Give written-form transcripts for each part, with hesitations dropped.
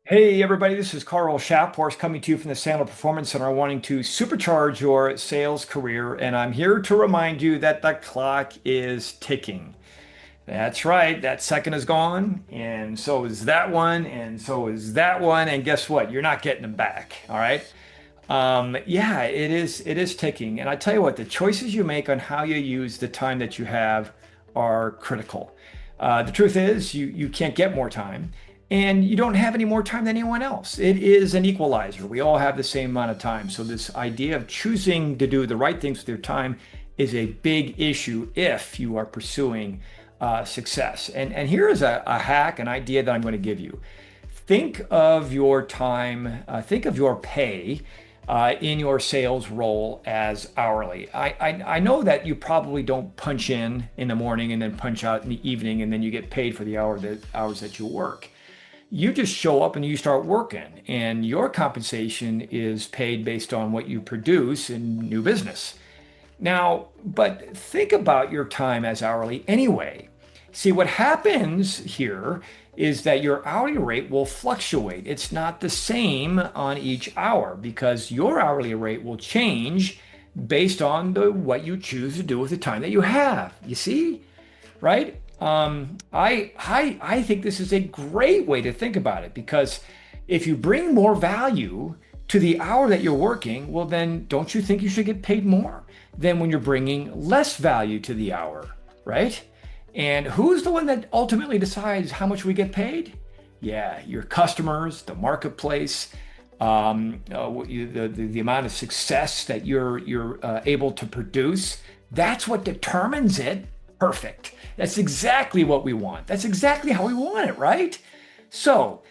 Hey everybody, this is Carl Shaphorst coming to you from the Sandler Performance Center, wanting to supercharge your sales career. And I'm here to remind you that the clock is ticking. That's right, that second is gone, and so is that one, and so is that one. And guess what? You're not getting them back. All right. Yeah, it is ticking. And I tell you what, the choices you make on how you use the time that you have are critical. The truth is, you can't get more time, and you don't have any more time than anyone else. It is an equalizer. We all have the same amount of time. So this idea of choosing to do the right things with your time is a big issue if you are pursuing success. And here is a hack, an idea that I'm going to give you. Think of your time, think of your pay in your sales role as hourly. I know that you probably don't punch in the morning and then punch out in the evening and then you get paid for the hours that you work. You just show up and you start working, and your compensation is paid based on what you produce in new business. Now, but think about your time as hourly anyway. See, what happens here is that your hourly rate will fluctuate. It's not the same on each hour because your hourly rate will change based on what you choose to do with the time that you have. You see, right? I think this is a great way to think about it because if you bring more value to the hour that you're working, well, then don't you think you should get paid more than when you're bringing less value to the hour, right? And who's the one that ultimately decides how much we get paid? Yeah, your customers, the marketplace, the amount of success that you're able to produce. That's what determines it. Perfect. That's exactly what we want. That's exactly how we want it, right? So,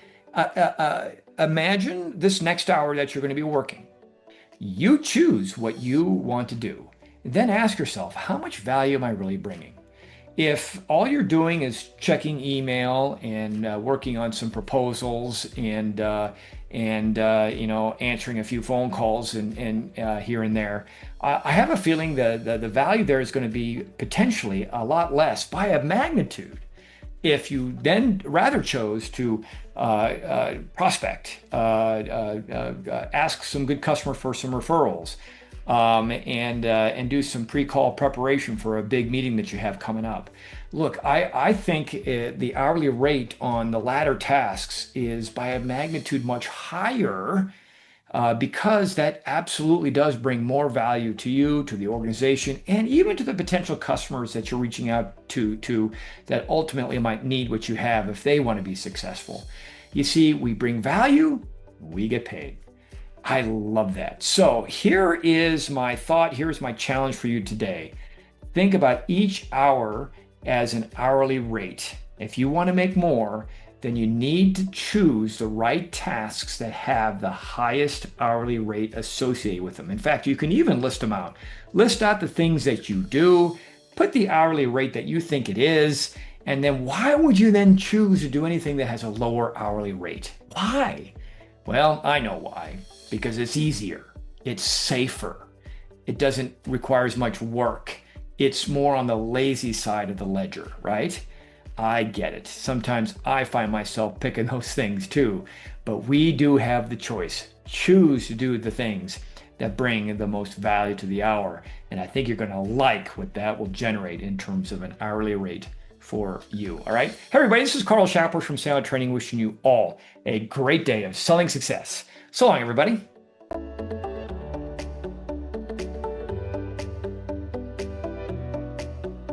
imagine this next hour that you're going to be working. You choose what you want to do. Then ask yourself, how much value am I really bringing? If all you're doing is checking email and working on some proposals and answering a few phone calls and here and there, I have a feeling the value there is going to be potentially a lot less by a magnitude. If you then rather chose to prospect, ask some good customers for some referrals, and do some pre-call preparation for a big meeting that you have coming up. Look, I think the hourly rate on the latter tasks is by a magnitude much higher because that absolutely does bring more value to you, to the organization, and even to the potential customers that you're reaching out to that ultimately might need what you have if they want to be successful. You see, we bring value, we get paid. I love that. So here is my thought. Here's my challenge for you today. Think about each hour as an hourly rate. If you want to make more, then you need to choose the right tasks that have the highest hourly rate associated with them. In fact, you can even list them out. List out the things that you do, put the hourly rate that you think it is, and then why would you then choose to do anything that has a lower hourly rate? Why? Well, I know why. Because it's easier, it's safer, it doesn't require as much work. It's more on the lazy side of the ledger, right? I get it. Sometimes I find myself picking those things too, but we do have the choice. Choose to do the things that bring the most value to the hour. And I think you're going to like what that will generate in terms of an hourly rate for you. All right. Hey, everybody, this is Carl Shappers from Sandler Training, wishing you all a great day of selling success. So long, everybody.